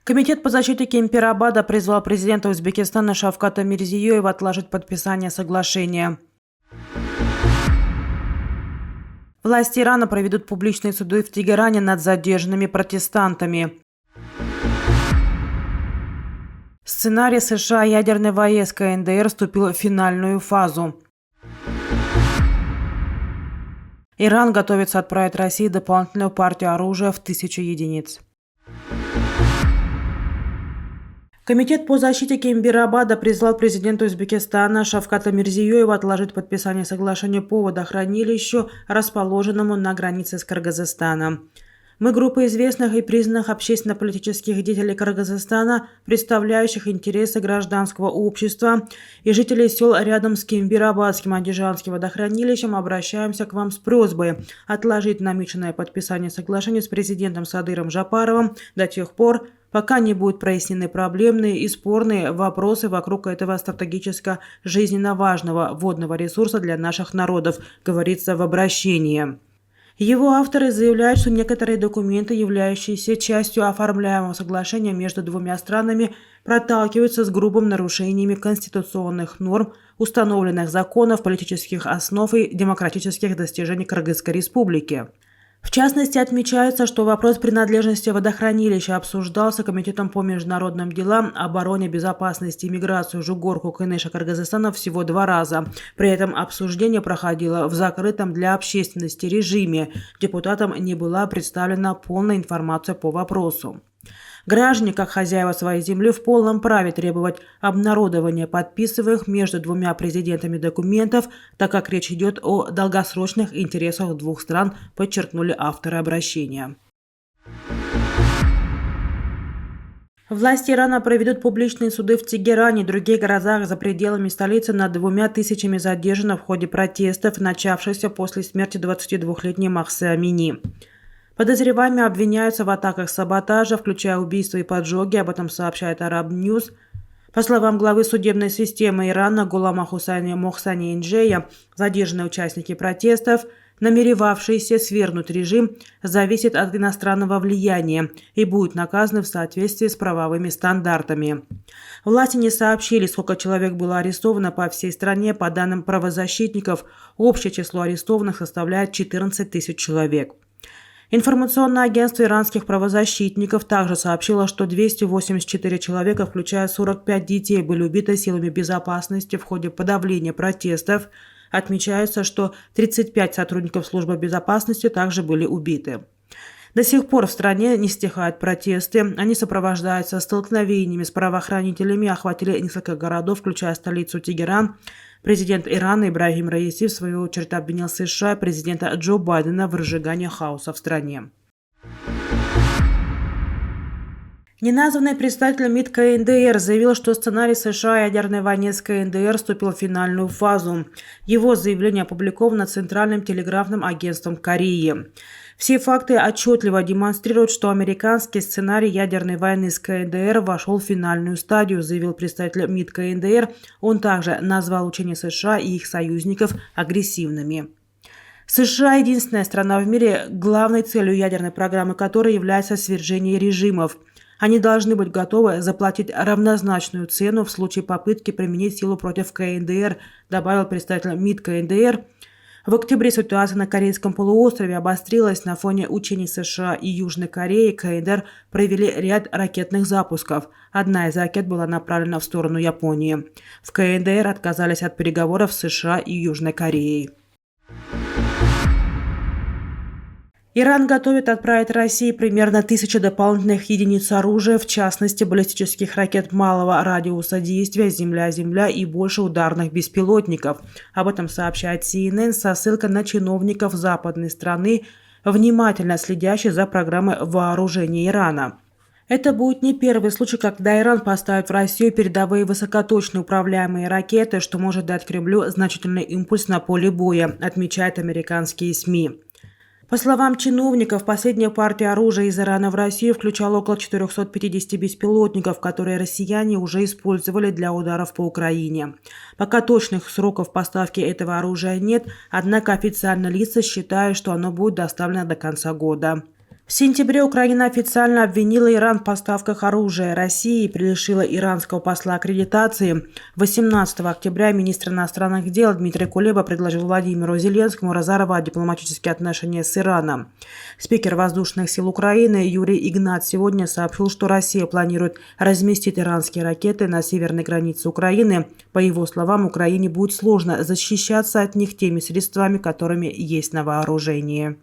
Комитет по защите Кемпир-Абада призвал президента Узбекистана Шавката Мирзиёева отложить подписание соглашения. Власти Ирана проведут публичные суды в Тегеране над задержанными протестантами. Сценарий США «Ядерный ВС КНДР» вступил в финальную фазу. Иран готовится отправить России дополнительную партию оружия в 1000 единиц. Комитет по защите Кемпир-Абада призвал президента Узбекистана Шавката Мирзиёева отложить подписание соглашения по водохранилищу, расположенному на границе с Кыргызстаном. Мы, группа известных и признанных общественно-политических деятелей Кыргызстана, представляющих интересы гражданского общества и жителей сел рядом с Кемпир-Абадским андижанским водохранилищем, обращаемся к вам с просьбой отложить намеченное подписание соглашения с президентом Садыром Жапаровым до тех пор, пока не будут прояснены проблемные и спорные вопросы вокруг этого стратегически жизненно важного водного ресурса для наших народов, говорится в обращении. Его авторы заявляют, что некоторые документы, являющиеся частью оформляемого соглашения между двумя странами, проталкиваются с грубым нарушениями конституционных норм, установленных законов, политических основ и демократических достижений Кыргызской республики. В частности, отмечается, что вопрос принадлежности водохранилища обсуждался Комитетом по международным делам, обороне, безопасности и миграции Жугорку Кенеша Кыргызстана всего 2 раза. При этом обсуждение проходило в закрытом для общественности режиме. Депутатам не была представлена полная информация по вопросу. Граждане, как хозяева своей земли, в полном праве требовать обнародования подписываемых между двумя президентами документов, так как речь идет о долгосрочных интересах двух стран, подчеркнули авторы обращения. Власти Ирана проведут публичные суды в Тегеране и других городах за пределами столицы над 2000 задержанных в ходе протестов, начавшихся после смерти 22-летней Махсы Амини. Подозреваемые обвиняются в атаках саботажа, включая убийства и поджоги, об этом сообщает Arab News. По словам главы судебной системы Ирана Гулама Хусайна Мохсани Инджея, задержанные участники протестов, намеревавшиеся свергнуть режим, зависят от иностранного влияния и будут наказаны в соответствии с правовыми стандартами. Власти не сообщили, сколько человек было арестовано по всей стране. По данным правозащитников, общее число арестованных составляет 14 000 человек. Информационное агентство иранских правозащитников также сообщило, что 284 человека, включая 45 детей, были убиты силами безопасности в ходе подавления протестов. Отмечается, что 35 сотрудников службы безопасности также были убиты. До сих пор в стране не стихают протесты. Они сопровождаются столкновениями с правоохранителями, охватили несколько городов, включая столицу Тегеран. Президент Ирана Ибрагим Раиси, в свою очередь, обвинил США и президента Джо Байдена в разжигании хаоса в стране. Неназванный представитель МИД КНДР заявил, что сценарий США ядерной войны с КНДР вступил в финальную фазу. Его заявление опубликовано Центральным телеграфным агентством Кореи. Все факты отчетливо демонстрируют, что американский сценарий ядерной войны с КНДР вошел в финальную стадию, заявил представитель МИД КНДР. Он также назвал учения США и их союзников агрессивными. США – единственная страна в мире, главной целью ядерной программы которой является свержение режимов. Они должны быть готовы заплатить равнозначную цену в случае попытки применить силу против КНДР, добавил представитель МИД КНДР. В октябре ситуация на Корейском полуострове обострилась на фоне учений США и Южной Кореи. КНДР провели ряд ракетных запусков. Одна из ракет была направлена в сторону Японии. В КНДР отказались от переговоров с США и Южной Кореей. Иран готовит отправить России примерно 1000 дополнительных единиц оружия, в частности баллистических ракет малого радиуса действия «Земля-Земля» и больше ударных беспилотников. Об этом сообщает CNN со ссылкой на чиновников западной страны, внимательно следящих за программой вооружения Ирана. Это будет не первый случай, когда Иран поставит в Россию передовые высокоточные управляемые ракеты, что может дать Кремлю значительный импульс на поле боя, отмечают американские СМИ. По словам чиновников, последняя партия оружия из Ирана в Россию включала около 450 беспилотников, которые россияне уже использовали для ударов по Украине. Пока точных сроков поставки этого оружия нет, однако официально лица считают, что оно будет доставлено до конца года. В сентябре Украина официально обвинила Иран в поставках оружия России и лишила иранского посла аккредитации. 18 октября министр иностранных дел Дмитрий Кулеба предложил Владимиру Зеленскому разорвать дипломатические отношения с Ираном. Спикер воздушных сил Украины Юрий Игнат сегодня сообщил, что Россия планирует разместить иранские ракеты на северной границе Украины. По его словам, Украине будет сложно защищаться от них теми средствами, которыми есть на вооружении.